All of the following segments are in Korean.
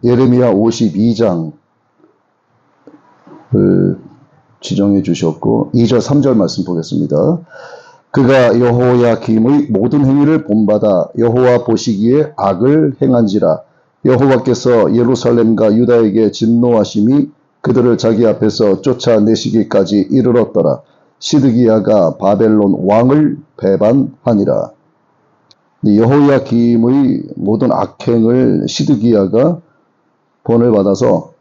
예레미야 52장 지정해 주셨고 2절 3절 말씀 보겠습니다. 그가 여호야김의 모든 행위를 본받아 여호와 보시기에 악을 행한지라. 여호와께서 예루살렘과 유다에게 진노하심이 그들을 자기 앞에서 쫓아내시기까지 이르렀더라. 시드기야가 바벨론 왕을 배반하니라. 여호야김의 모든 악행을 시드기야가 본을 받아서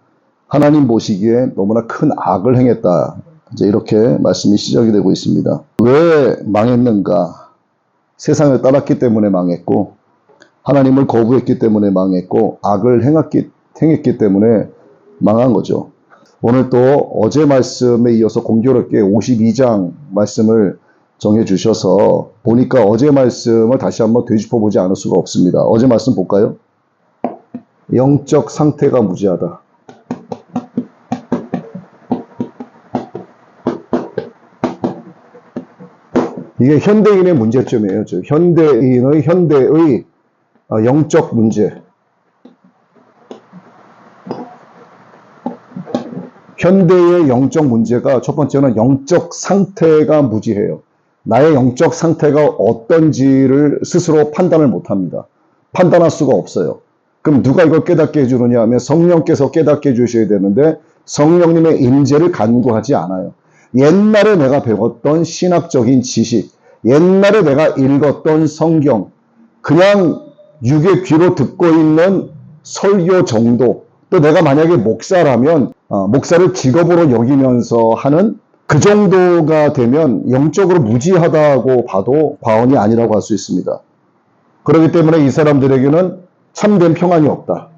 하나님 보시기에 너무나 큰 악을 행했다. 이제 이렇게 말씀이 시작이 되고 있습니다. 왜 망했는가? 세상을 따랐기 때문에 망했고, 하나님을 거부했기 때문에 망했고, 악을 행했기 때문에 망한 거죠. 오늘 또 어제 말씀에 이어서 공교롭게 52장 말씀을 정해 주셔서 보니까 어제 말씀을 다시 한번 되짚어보지 않을 수가 없습니다. 어제 말씀 볼까요? 영적 상태가 무지하다. 이게 현대인의 문제점이에요. 현대의 영적 문제. 현대의 영적 문제가 첫 번째는 영적 상태가 무지해요. 나의 영적 상태가 어떤지를 스스로 판단을 못합니다. 판단할 수가 없어요. 그럼 누가 이걸 깨닫게 해주느냐 하면 성령께서 깨닫게 해주셔야 되는데 성령님의 임재를 간구하지 않아요. 옛날에 내가 배웠던 신학적인 지식, 옛날에 내가 읽었던 성경, 그냥 육의 귀로 듣고 있는 설교 정도, 또 내가 만약에 목사라면 목사를 직업으로 여기면서 하는 그 정도가 되면 영적으로 무지하다고 봐도 과언이 아니라고 할 수 있습니다. 그렇기 때문에 이 사람들에게는 참된 평안이 없다.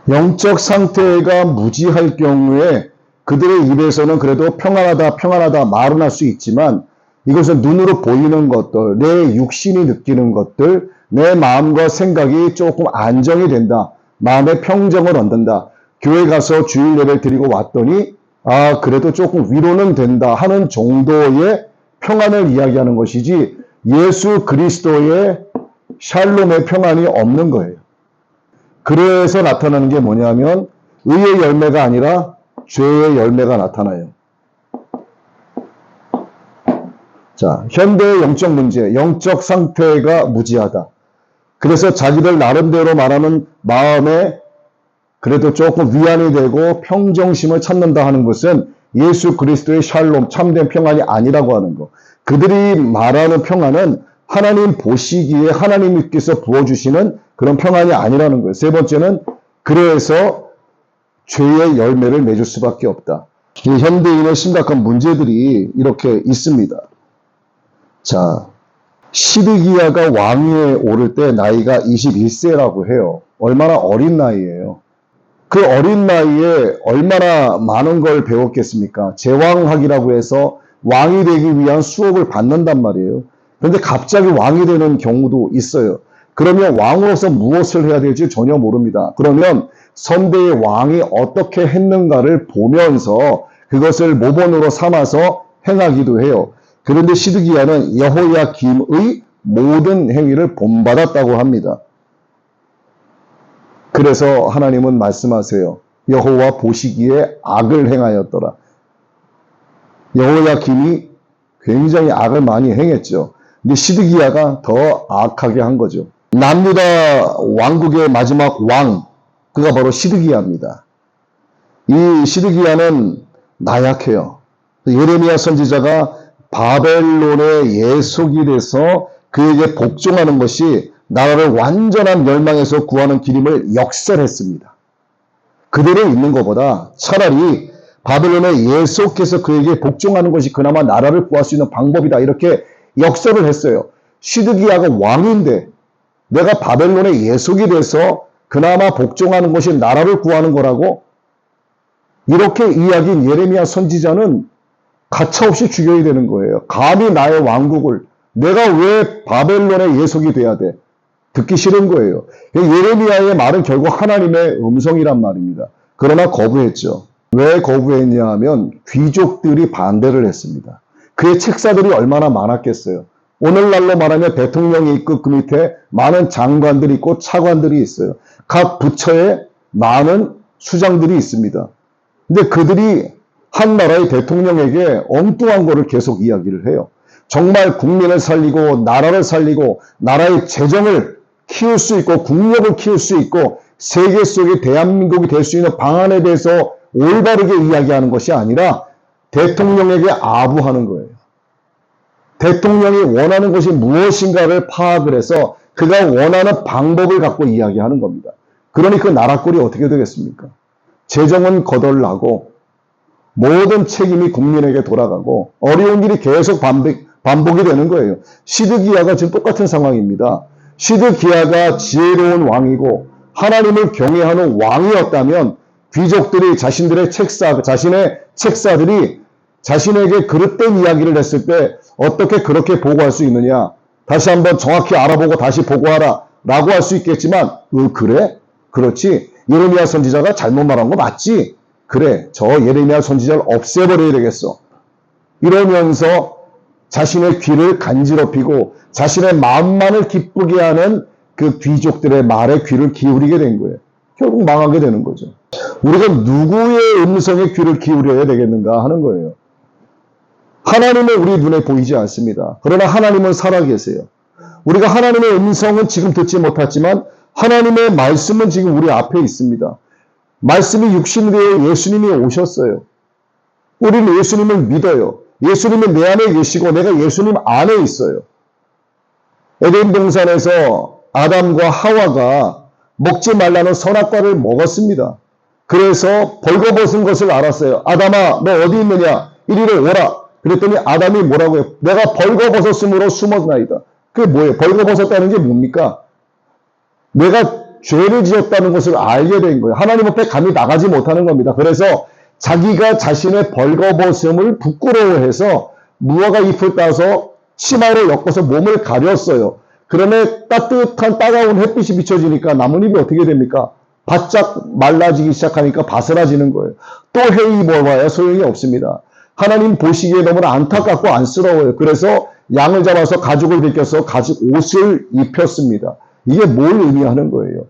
영적 상태가 무지할 경우에 그들의 입에서는 그래도 평안하다 말은 할 수 있지만 이것은 눈으로 보이는 것들, 내 육신이 느끼는 것들, 내 마음과 생각이 조금 안정이 된다. 마음의 평정을 얻는다. 교회 가서 주일 예배를 드리고 왔더니 그래도 조금 위로는 된다 하는 정도의 평안을 이야기하는 것이지 예수 그리스도의 샬롬의 평안이 없는 거예요. 그래서 나타나는 게 뭐냐면 의의 열매가 아니라 죄의 열매가 나타나요. 자, 현대의 영적 문제, 영적 상태가 무지하다. 그래서 자기들 나름대로 말하는 마음에 그래도 조금 위안이 되고 평정심을 찾는다 하는 것은 예수 그리스도의 샬롬, 참된 평안이 아니라고 하는 것. 그들이 말하는 평안은 하나님 보시기에 하나님께서 부어주시는 그런 평안이 아니라는 거예요. 세 번째는 그래서 죄의 열매를 맺을 수밖에 없다. 이 현대인의 심각한 문제들이 이렇게 있습니다. 자, 시드기야가 왕위에 오를 때 나이가 21세라고 해요. 얼마나 어린 나이예요. 그 어린 나이에 얼마나 많은 걸 배웠겠습니까? 제왕학이라고 해서 왕이 되기 위한 수업을 받는단 말이에요. 그런데 갑자기 왕이 되는 경우도 있어요. 그러면 왕으로서 무엇을 해야 될지 전혀 모릅니다. 그러면 선대의 왕이 어떻게 했는가를 보면서 그것을 모본으로 삼아서 행하기도 해요. 그런데 시드기야는 여호야김의 모든 행위를 본받았다고 합니다. 그래서 하나님은 말씀하세요. 여호와 보시기에 악을 행하였더라. 여호야김이 굉장히 악을 많이 행했죠. 근데 시드기야가 더 악하게 한 거죠. 남유다 왕국의 마지막 왕, 그가 바로 시드기야입니다. 이 시드기야는 나약해요. 예레미야 선지자가 바벨론의 예속이 돼서 그에게 복종하는 것이 나라를 완전한 멸망에서 구하는 길임을 역설했습니다. 그대로 있는 것보다 차라리 바벨론에 예속해서 그에게 복종하는 것이 그나마 나라를 구할 수 있는 방법이다. 이렇게 역설을 했어요. 시드기야가 왕인데 내가 바벨론에 예속이 돼서 그나마 복종하는 것이 나라를 구하는 거라고 이렇게 이야기한 예레미야 선지자는 가차없이 죽여야 되는 거예요. 감히 나의 왕국을 내가 왜 바벨론에 예속이 돼야 돼? 듣기 싫은 거예요. 예레미야의 말은 결국 하나님의 음성이란 말입니다. 그러나 거부했죠. 왜 거부했냐 하면 귀족들이 반대를 했습니다. 그의 책사들이 얼마나 많았겠어요. 오늘날로 말하면 대통령이 있고 그 밑에 많은 장관들이 있고 차관들이 있어요. 각 부처에 많은 수장들이 있습니다. 근데 그들이 한 나라의 대통령에게 엉뚱한 거를 계속 이야기를 해요. 정말 국민을 살리고 나라를 살리고 나라의 재정을 키울 수 있고 국력을 키울 수 있고 세계 속에 대한민국이 될 수 있는 방안에 대해서 올바르게 이야기하는 것이 아니라 대통령에게 아부하는 거예요. 대통령이 원하는 것이 무엇인가를 파악을 해서 그가 원하는 방법을 갖고 이야기하는 겁니다. 그러니 그 나라 꼴이 어떻게 되겠습니까? 재정은 거덜나고 모든 책임이 국민에게 돌아가고 어려운 일이 계속 반복이 되는 거예요. 시드기야가 지금 똑같은 상황입니다. 시드기야가 지혜로운 왕이고 하나님을 경외하는 왕이었다면 귀족들이 자신의 책사들이 자신에게 그릇된 이야기를 했을 때 어떻게 그렇게 보고할 수 있느냐? 다시 한번 정확히 알아보고 다시 보고하라 라고 할 수 있겠지만 그래? 그렇지. 예레미야 선지자가 잘못 말한 거 맞지? 그래. 저 예레미야 선지자를 없애버려야 되겠어. 이러면서 자신의 귀를 간지럽히고 자신의 마음만을 기쁘게 하는 그 귀족들의 말에 귀를 기울이게 된 거예요. 결국 망하게 되는 거죠. 우리가 누구의 음성에 귀를 기울여야 되겠는가 하는 거예요. 하나님은 우리 눈에 보이지 않습니다. 그러나 하나님은 살아계세요. 우리가 하나님의 음성은 지금 듣지 못했지만 하나님의 말씀은 지금 우리 앞에 있습니다. 말씀이 육신이 되어 예수님이 오셨어요. 우리는 예수님을 믿어요. 예수님은 내 안에 계시고 내가 예수님 안에 있어요. 에덴 동산에서 아담과 하와가 먹지 말라는 선악과를 먹었습니다. 그래서 벌거벗은 것을 알았어요. 아담아, 너 어디 있느냐? 이리로 오라. 그랬더니 아담이 뭐라고 해요? 내가 벌거벗었으므로 숨었나이다. 그게 뭐예요? 벌거벗었다는 게 뭡니까? 내가 죄를 지었다는 것을 알게 된 거예요. 하나님 앞에 감히 나가지 못하는 겁니다. 그래서 자기가 자신의 벌거벗음을 부끄러워해서 무화과 잎을 따서 치마로 엮어서 몸을 가렸어요. 그러면 따뜻한 따가운 햇빛이 비춰지니까 나뭇잎이 어떻게 됩니까? 바짝 말라지기 시작하니까 바스라지는 거예요. 또 해이 입어봐야 소용이 없습니다. 하나님 보시기에 너무나 안타깝고 안쓰러워요. 그래서 양을 잡아서 가죽을 벗겨서 가죽 옷을 입혔습니다. 이게 뭘 의미하는 거예요?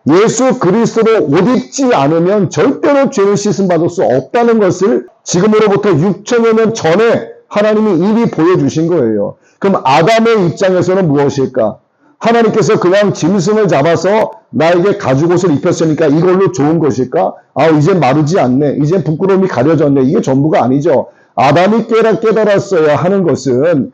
예수 그리스도로 옷 입지 않으면 절대로 죄를 씻음받을 수 없다는 것을 지금으로부터 6천여 년 전에 하나님이 이미 보여주신 거예요. 그럼 아담의 입장에서는 무엇일까? 하나님께서 그냥 짐승을 잡아서 나에게 가죽옷을 입혔으니까 이걸로 좋은 것일까? 이젠 마르지 않네. 이젠 부끄러움이 가려졌네. 이게 전부가 아니죠. 아담이 깨달았어야 하는 것은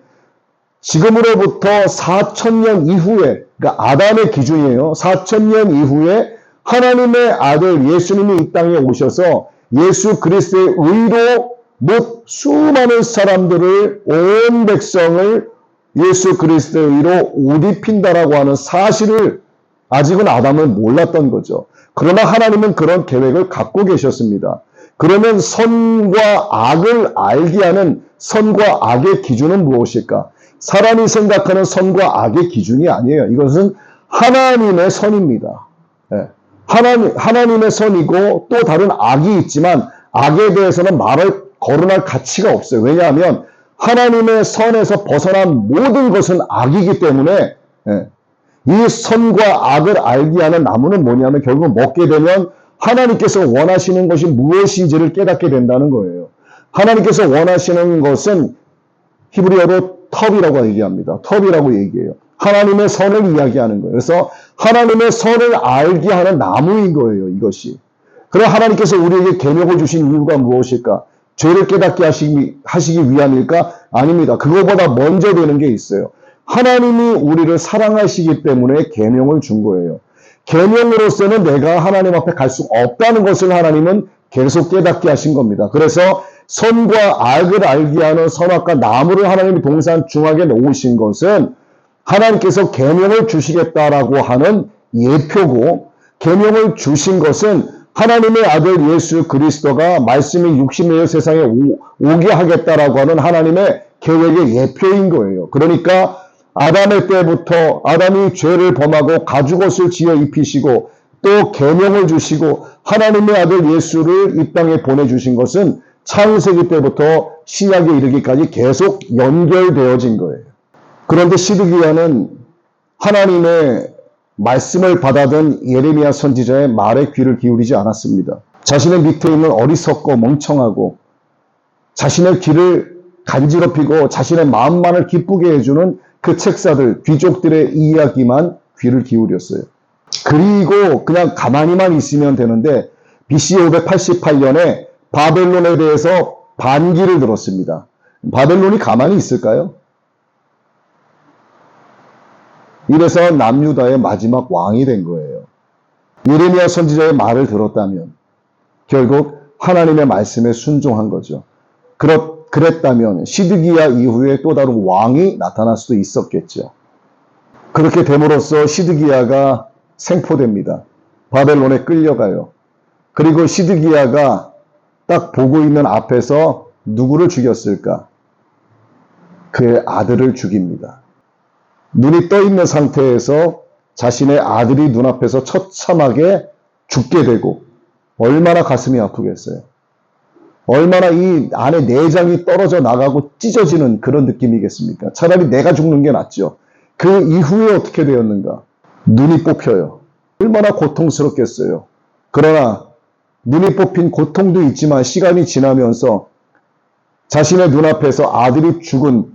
지금으로부터 4,000년 이후에, 그러니까 아담의 기준이에요. 4,000년 이후에 하나님의 아들 예수님이 이 땅에 오셔서 예수 그리스도의 의로 못 수많은 사람들을, 온 백성을 예수 그리스도의 의로 옷 입힌다라고 하는 사실을 아직은 아담은 몰랐던 거죠. 그러나 하나님은 그런 계획을 갖고 계셨습니다. 그러면 선과 악을 알게 하는 선과 악의 기준은 무엇일까? 사람이 생각하는 선과 악의 기준이 아니에요. 이것은 하나님의 선입니다. 하나님의 선이고 또 다른 악이 있지만 악에 대해서는 말을 거론할 가치가 없어요. 왜냐하면 하나님의 선에서 벗어난 모든 것은 악이기 때문에 이 선과 악을 알게 하는 나무는 뭐냐면 결국 먹게 되면 하나님께서 원하시는 것이 무엇인지를 깨닫게 된다는 거예요. 하나님께서 원하시는 것은 히브리어로 텁이라고 얘기합니다. 텁이라고 얘기해요. 하나님의 선을 이야기하는 거예요. 그래서 하나님의 선을 알게 하는 나무인 거예요. 이것이. 그럼 하나님께서 우리에게 계명을 주신 이유가 무엇일까? 죄를 깨닫게 하시기 위함일까? 아닙니다. 그거보다 먼저 되는 게 있어요. 하나님이 우리를 사랑하시기 때문에 계명을 준 거예요. 계명으로서는 내가 하나님 앞에 갈 수 없다는 것을 하나님은 계속 깨닫게 하신 겁니다. 그래서 선과 악을 알게 하는 선악과 나무를 하나님이 동산 중앙에 놓으신 것은 하나님께서 계명을 주시겠다라고 하는 예표고, 계명을 주신 것은 하나님의 아들 예수 그리스도가 말씀이 육신의 세상에 오게 하겠다라고 하는 하나님의 계획의 예표인 거예요. 그러니까 아담의 때부터 아담이 죄를 범하고 가죽옷을 지어 입히시고 또 계명을 주시고 하나님의 아들 예수를 이 땅에 보내주신 것은 창세기 때부터 신약에 이르기까지 계속 연결되어진 거예요. 그런데 시드기야는 하나님의 말씀을 받아든 예레미야 선지자의 말에 귀를 기울이지 않았습니다. 자신의 밑에 있는 어리석고 멍청하고 자신의 귀를 간지럽히고 자신의 마음만을 기쁘게 해주는 그 책사들, 귀족들의 이야기만 귀를 기울였어요. 그리고 그냥 가만히만 있으면 되는데 BC 588년에 바벨론에 대해서 반기를 들었습니다. 바벨론이 가만히 있을까요? 이래서 남유다의 마지막 왕이 된 거예요. 예레미야 선지자의 말을 들었다면 결국 하나님의 말씀에 순종한 거죠. 그랬다면 시드기야 이후에 또 다른 왕이 나타날 수도 있었겠죠. 그렇게 됨으로써 시드기야가 생포됩니다. 바벨론에 끌려가요. 그리고 시드기야가 딱 보고 있는 앞에서 누구를 죽였을까? 그의 아들을 죽입니다. 눈이 떠 있는 상태에서 자신의 아들이 눈앞에서 처참하게 죽게 되고 얼마나 가슴이 아프겠어요. 얼마나 이 안에 내장이 떨어져 나가고 찢어지는 그런 느낌이겠습니까? 차라리 내가 죽는 게 낫죠. 그 이후에 어떻게 되었는가? 눈이 뽑혀요. 얼마나 고통스럽겠어요. 그러나 눈이 뽑힌 고통도 있지만 시간이 지나면서 자신의 눈앞에서 아들이 죽은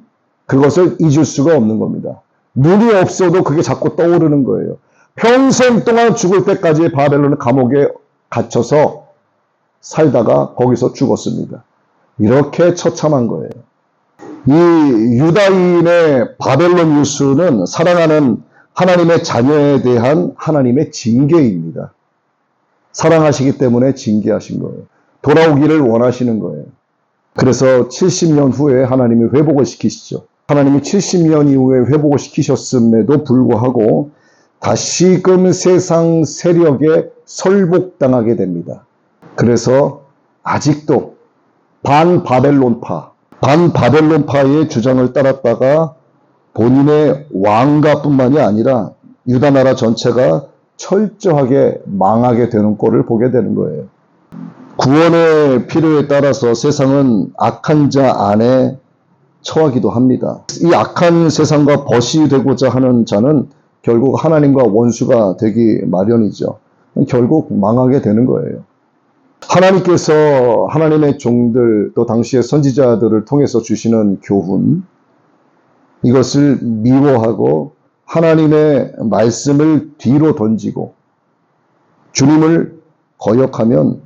그것을 잊을 수가 없는 겁니다. 눈이 없어도 그게 자꾸 떠오르는 거예요. 평생 동안 죽을 때까지 바벨론 감옥에 갇혀서 살다가 거기서 죽었습니다. 이렇게 처참한 거예요. 이 유다인의 바벨론 유수는 사랑하는 하나님의 자녀에 대한 하나님의 징계입니다. 사랑하시기 때문에 징계하신 거예요. 돌아오기를 원하시는 거예요. 그래서 70년 후에 하나님이 회복을 시키시죠. 하나님이 70년 이후에 회복을 시키셨음에도 불구하고 다시금 세상 세력에 설복당하게 됩니다. 그래서 아직도 반바벨론파의 주장을 따랐다가 본인의 왕가뿐만이 아니라 유다 나라 전체가 철저하게 망하게 되는 꼴을 보게 되는 거예요. 구원의 필요에 따라서 세상은 악한 자 안에 처하기도 합니다. 이 악한 세상과 벗이 되고자 하는 자는 결국 하나님과 원수가 되기 마련이죠. 결국 망하게 되는 거예요. 하나님께서 하나님의 종들 또 당시의 선지자들을 통해서 주시는 교훈, 이것을 미워하고 하나님의 말씀을 뒤로 던지고 주님을 거역하면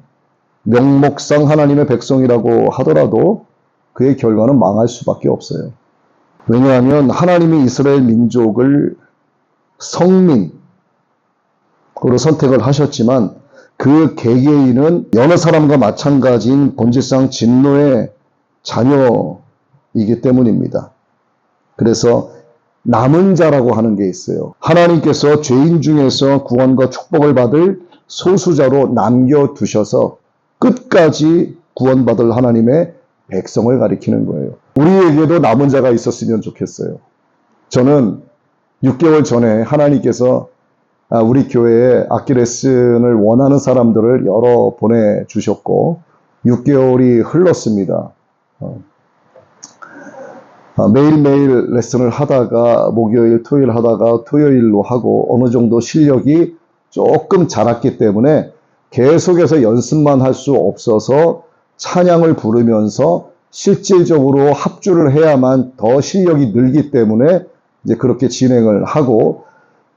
명목상 하나님의 백성이라고 하더라도 그의 결과는 망할 수밖에 없어요. 왜냐하면 하나님이 이스라엘 민족을 성민으로 선택을 하셨지만 그 개개인은 여러 사람과 마찬가지인 본질상 진노의 자녀이기 때문입니다. 그래서 남은 자라고 하는 게 있어요. 하나님께서 죄인 중에서 구원과 축복을 받을 소수자로 남겨두셔서 끝까지 구원받을 하나님의 백성을 가리키는 거예요. 우리에게도 남은 자가 있었으면 좋겠어요. 저는 6개월 전에 하나님께서 우리 교회에 악기 레슨을 원하는 사람들을 여러 보내주셨고 6개월이 흘렀습니다. 매일매일 레슨을 하다가 목요일, 토요일 하다가 토요일로 하고 어느 정도 실력이 조금 자랐기 때문에 계속해서 연습만 할 수 없어서 찬양을 부르면서 실질적으로 합주를 해야만 더 실력이 늘기 때문에 이제 그렇게 진행을 하고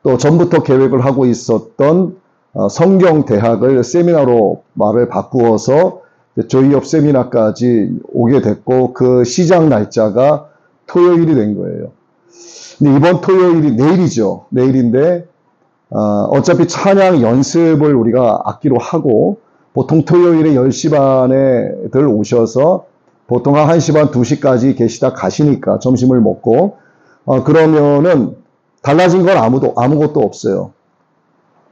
또 전부터 계획을 하고 있었던 성경대학을 세미나로 말을 바꾸어서 조이업 세미나까지 오게 됐고 그 시작 날짜가 토요일이 된 거예요. 근데 이번 토요일이 내일이죠. 내일인데 어차피 찬양 연습을 우리가 악기로 하고 보통 토요일에 10시 반에들 오셔서 보통 한 1시 반, 2시까지 계시다 가시니까 점심을 먹고 그러면은 달라진 건 아무것도 없어요.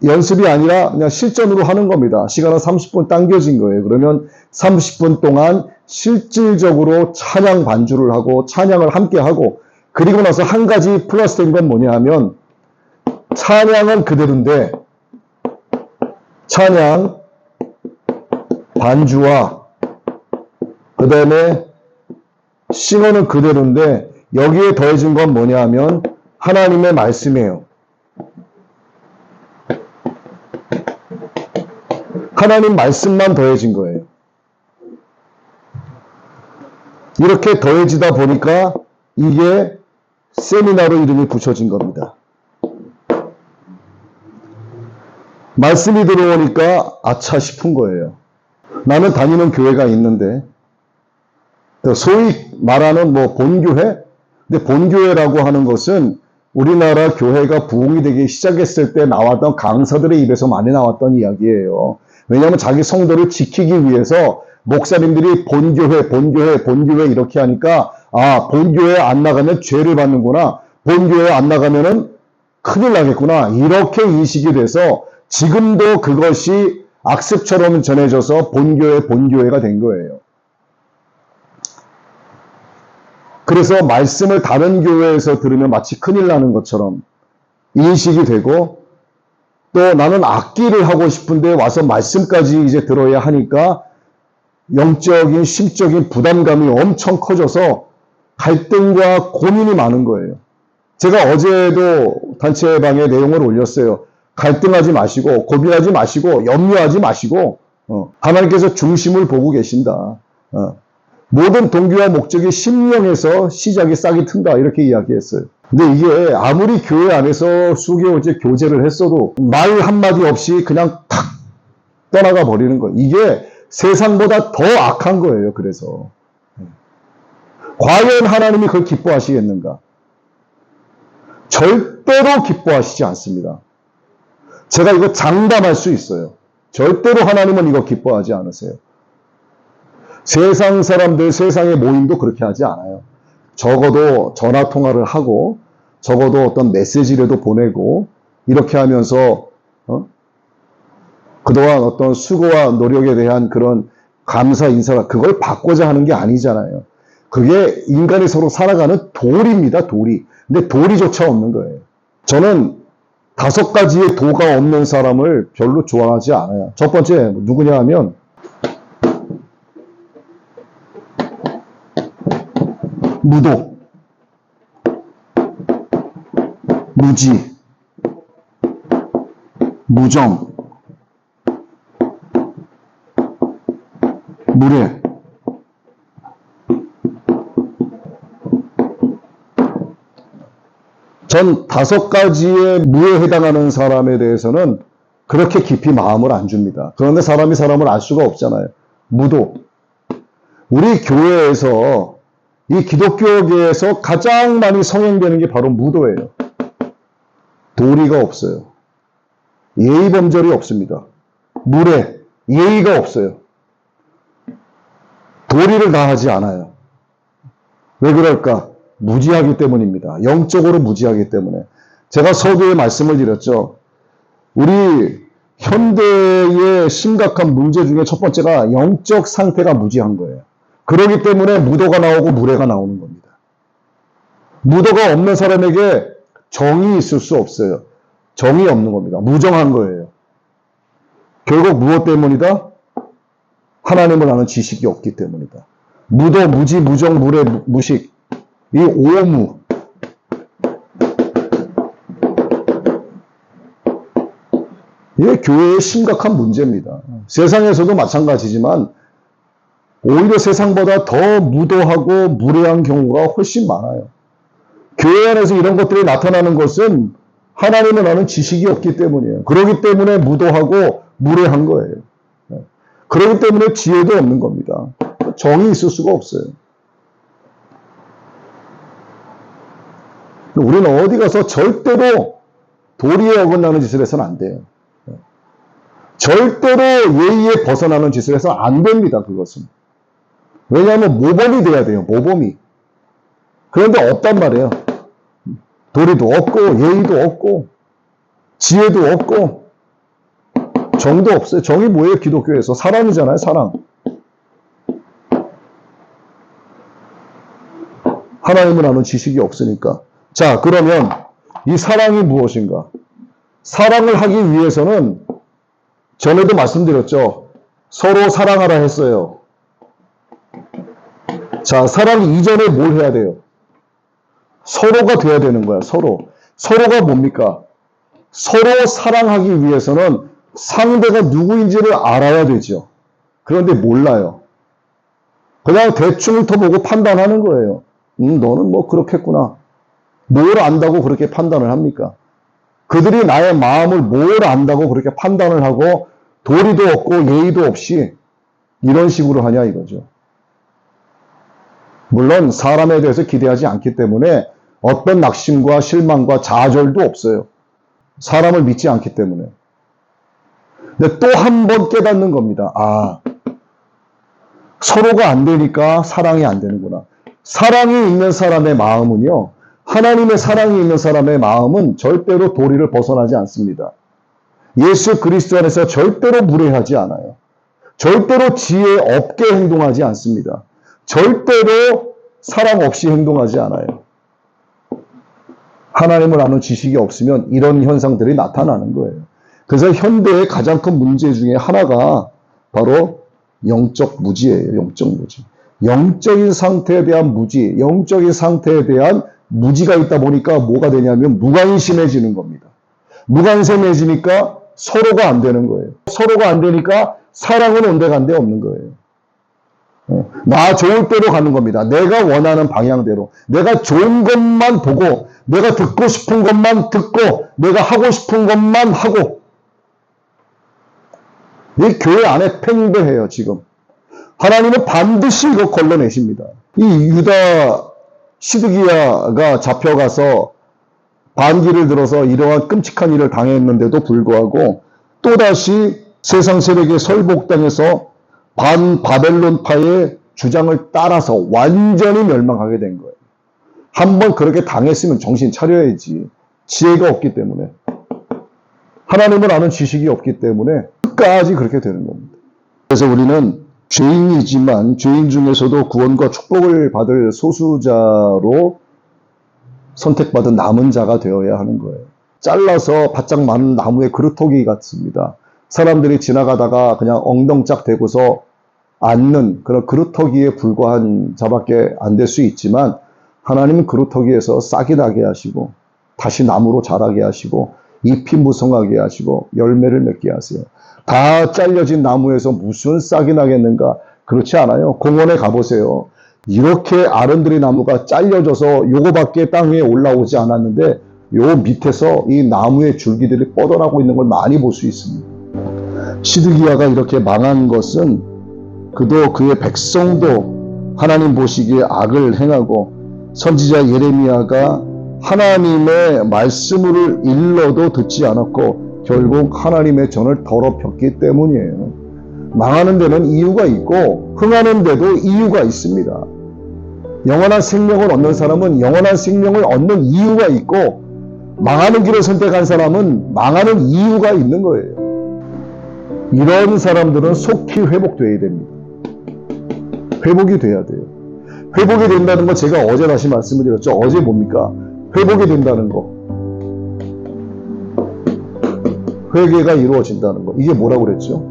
연습이 아니라 그냥 실전으로 하는 겁니다. 시간은 30분 당겨진 거예요. 그러면 30분 동안 실질적으로 찬양 반주를 하고 찬양을 함께 하고 그리고 나서 한 가지 플러스 된 건 뭐냐 하면 찬양은 그대로인데 찬양 반주와 그 다음에 싱어는 그대로인데 여기에 더해진 건 뭐냐 하면 하나님의 말씀이에요. 하나님 말씀만 더해진 거예요. 이렇게 더해지다 보니까 이게 세미나로 이름이 붙여진 겁니다. 말씀이 들어오니까 아차 싶은 거예요. 나는 다니는 교회가 있는데 소위 말하는 뭐 본교회? 근데 본교회라고 하는 것은 우리나라 교회가 부흥이 되기 시작했을 때 나왔던 강사들의 입에서 많이 나왔던 이야기예요. 왜냐하면 자기 성도를 지키기 위해서 목사님들이 본교회 이렇게 하니까 아, 본교회 안 나가면 죄를 받는구나. 본교회 안 나가면은 큰일 나겠구나. 이렇게 인식이 돼서 지금도 그것이 악습처럼 전해져서 본교회가 된 거예요. 그래서 말씀을 다른 교회에서 들으면 마치 큰일 나는 것처럼 인식이 되고 또 나는 악기를 하고 싶은데 와서 말씀까지 이제 들어야 하니까 영적인, 심적인 부담감이 엄청 커져서 갈등과 고민이 많은 거예요. 제가 어제도 단체방에 내용을 올렸어요. 갈등하지 마시고 고민하지 마시고 염려하지 마시고 하나님께서 중심을 보고 계신다. 모든 동기와 목적이 심령에서 시작이 싹이 튼다 이렇게 이야기했어요. 근데 이게 아무리 교회 안에서 수개월째 교제를 했어도 말 한마디 없이 그냥 탁 떠나가 버리는 거예요. 이게 세상보다 더 악한 거예요. 그래서 과연 하나님이 그걸 기뻐하시겠는가? 절대로 기뻐하시지 않습니다. 제가 이거 장담할 수 있어요. 절대로 하나님은 이거 기뻐하지 않으세요. 세상 사람들, 세상의 모임도 그렇게 하지 않아요. 적어도 전화 통화를 하고 적어도 어떤 메시지라도 보내고 이렇게 하면서 그동안 어떤 수고와 노력에 대한 그런 감사 인사가 그걸 받고자 하는 게 아니잖아요. 그게 인간이 서로 살아가는 도리입니다. 도리. 근데 도리조차 없는 거예요. 저는 5가지의 도가 없는 사람을 별로 좋아하지 않아요. 첫 번째 누구냐 하면 무도, 무지, 무정, 무례. 전 5가지의 무에 해당하는 사람에 대해서는 그렇게 깊이 마음을 안 줍니다. 그런데 사람이 사람을 알 수가 없잖아요. 무도. 우리 교회에서 이 기독교계에서 가장 많이 성행되는 게 바로 무도예요. 도리가 없어요. 예의 범절이 없습니다. 무례, 예의가 없어요. 도리를 다하지 않아요. 왜 그럴까? 무지하기 때문입니다. 영적으로 무지하기 때문에. 제가 서두에 말씀을 드렸죠. 우리 현대의 심각한 문제 중에 첫 번째가 영적 상태가 무지한 거예요. 그렇기 때문에 무도가 나오고 무례가 나오는 겁니다. 무도가 없는 사람에게 정이 있을 수 없어요. 정이 없는 겁니다. 무정한 거예요. 결국 무엇 때문이다? 하나님을 아는 지식이 없기 때문이다. 무도, 무지, 무정, 무례, 무식. 이 오무. 이게 교회의 심각한 문제입니다. 세상에서도 마찬가지지만 오히려 세상보다 더 무도하고 무례한 경우가 훨씬 많아요. 교회 안에서 이런 것들이 나타나는 것은 하나님을 아는 지식이 없기 때문이에요. 그렇기 때문에 무도하고 무례한 거예요. 그렇기 때문에 지혜도 없는 겁니다. 정이 있을 수가 없어요. 우리는 어디 가서 절대로 도리에 어긋나는 짓을 해서는 안 돼요. 절대로 예의에 벗어나는 짓을 해서 안 됩니다. 그것은. 왜냐하면 모범이 돼야 돼요. 모범이. 그런데 없단 말이에요. 도리도 없고 예의도 없고 지혜도 없고 정도 없어요. 정이 뭐예요? 기독교에서. 사랑이잖아요. 사랑. 하나님을 아는 지식이 없으니까. 자, 그러면 이 사랑이 무엇인가? 사랑을 하기 위해서는 전에도 말씀드렸죠. 서로 사랑하라 했어요. 자, 사랑 이전에 뭘 해야 돼요? 서로가 돼야 되는 거야, 서로. 서로가 뭡니까? 서로 사랑하기 위해서는 상대가 누구인지를 알아야 되죠. 그런데 몰라요. 그냥 대충 훑어보고 판단하는 거예요. 너는 뭐 그렇겠구나. 뭘 안다고 그렇게 판단을 합니까? 그들이 나의 마음을 뭘 안다고 그렇게 판단을 하고 도리도 없고 예의도 없이 이런 식으로 하냐 이거죠. 물론 사람에 대해서 기대하지 않기 때문에 어떤 낙심과 실망과 좌절도 없어요. 사람을 믿지 않기 때문에. 근데 또 한 번 깨닫는 겁니다. 아, 서로가 안 되니까 사랑이 안 되는구나. 사랑이 있는 사람의 마음은요, 하나님의 사랑이 있는 사람의 마음은 절대로 도리를 벗어나지 않습니다. 예수 그리스도 안에서 절대로 무례하지 않아요. 절대로 지혜 없게 행동하지 않습니다. 절대로 사랑 없이 행동하지 않아요. 하나님을 아는 지식이 없으면 이런 현상들이 나타나는 거예요. 그래서 현대의 가장 큰 문제 중에 하나가 바로 영적 무지예요. 영적 무지. 영적인 상태에 대한 무지, 영적인 상태에 대한 무지가 있다 보니까 뭐가 되냐면 무관심해지는 겁니다. 무관심해지니까 서로가 안 되는 거예요. 서로가 안 되니까 사랑은 온데간데 없는 거예요. 나 좋을 대로 가는 겁니다. 내가 원하는 방향대로. 내가 좋은 것만 보고, 내가 듣고 싶은 것만 듣고, 내가 하고 싶은 것만 하고. 이 교회 안에 팽배해요, 지금. 하나님은 반드시 이거 걸러내십니다. 이 유다 시드기야가 잡혀가서 반기를 들어서 이러한 끔찍한 일을 당했는데도 불구하고 또다시 세상 세력에 설복당해서 반바벨론파의 주장을 따라서 완전히 멸망하게 된 거예요. 한번 그렇게 당했으면 정신 차려야지. 지혜가 없기 때문에. 하나님을 아는 지식이 없기 때문에 끝까지 그렇게 되는 겁니다. 그래서 우리는 죄인이지만 죄인 중에서도 구원과 축복을 받을 소수자로 선택받은 남은 자가 되어야 하는 거예요. 잘라서 바짝 마른 나무의 그루터기 같습니다. 사람들이 지나가다가 그냥 엉덩짝 대고서 앉는 그런 그루터기에 불과한 자밖에 안 될 수 있지만 하나님은 그루터기에서 싹이 나게 하시고 다시 나무로 자라게 하시고 잎이 무성하게 하시고 열매를 맺게 하세요. 다 잘려진 나무에서 무슨 싹이 나겠는가? 그렇지 않아요. 공원에 가보세요. 이렇게 아름드리 나무가 잘려져서 요거밖에 땅 위에 올라오지 않았는데 요 밑에서 이 나무의 줄기들이 뻗어나고 있는 걸 많이 볼 수 있습니다. 시드기야가 이렇게 망한 것은 그도 그의 백성도 하나님 보시기에 악을 행하고 선지자 예레미야가 하나님의 말씀을 일러도 듣지 않았고 결국 하나님의 전을 더럽혔기 때문이에요. 망하는 데는 이유가 있고 흥하는 데도 이유가 있습니다. 영원한 생명을 얻는 사람은 영원한 생명을 얻는 이유가 있고 망하는 길을 선택한 사람은 망하는 이유가 있는 거예요. 이런 사람들은 속히 회복되어야 됩니다. 회복이 돼야 돼요. 회복이 된다는 거 제가 어제 다시 말씀을 드렸죠. 어제 뭡니까? 회복이 된다는 거. 회개가 이루어진다는 거. 이게 뭐라고 그랬죠?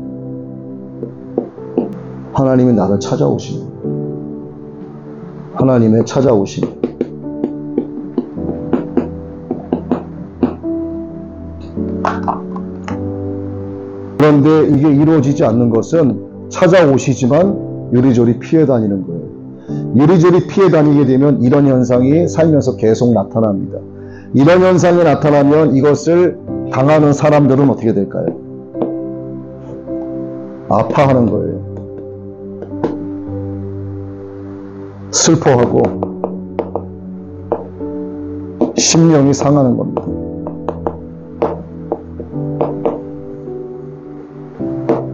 하나님이 나를 찾아오시는 하나님의 찾아오심. 그런데 이게 이루어지지 않는 것은 찾아오시지만 요리조리 피해 다니는 거예요. 요리조리 피해 다니게 되면 이런 현상이 살면서 계속 나타납니다. 이런 현상이 나타나면 이것을 당하는 사람들은 어떻게 될까요? 아파하는 거예요. 슬퍼하고 심령이 상하는 겁니다.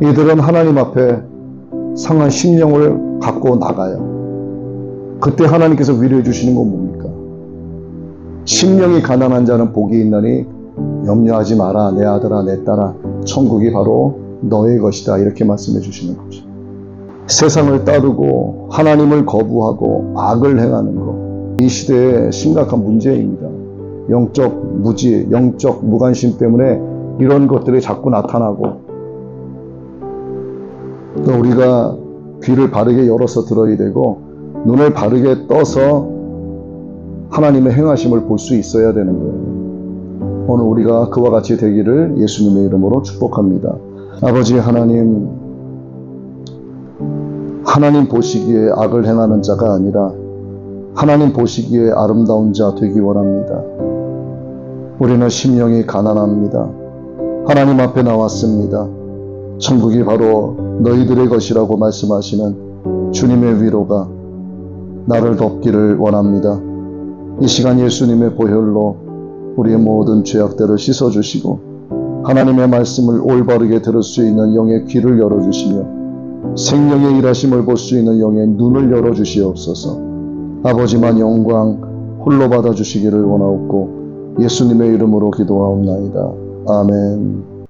이들은 하나님 앞에 상한 심령을 갖고 나가요. 그때 하나님께서 위로해 주시는 건 뭡니까? 심령이 가난한 자는 복이 있나니 염려하지 마라. 내 아들아 내 딸아 천국이 바로 너의 것이다. 이렇게 말씀해 주시는 거죠. 세상을 따르고 하나님을 거부하고 악을 행하는 것. 이 시대의 심각한 문제입니다. 영적 무지, 영적 무관심 때문에 이런 것들이 자꾸 나타나고 또 우리가 귀를 바르게 열어서 들어야 되고 눈을 바르게 떠서 하나님의 행하심을 볼 수 있어야 되는 거예요. 오늘 우리가 그와 같이 되기를 예수님의 이름으로 축복합니다. 아버지 하나님, 하나님 보시기에 악을 행하는 자가 아니라 하나님 보시기에 아름다운 자 되기 원합니다. 우리는 심령이 가난합니다. 하나님 앞에 나왔습니다. 천국이 바로 너희들의 것이라고 말씀하시는 주님의 위로가 나를 덮기를 원합니다. 이 시간 예수님의 보혈로 우리의 모든 죄악들을 씻어주시고 하나님의 말씀을 올바르게 들을 수 있는 영의 귀를 열어주시며 생명의 일하심을 볼 수 있는 영의 눈을 열어주시옵소서. 아버지만 영광 홀로 받아주시기를 원하옵고 예수님의 이름으로 기도하옵나이다. 아멘.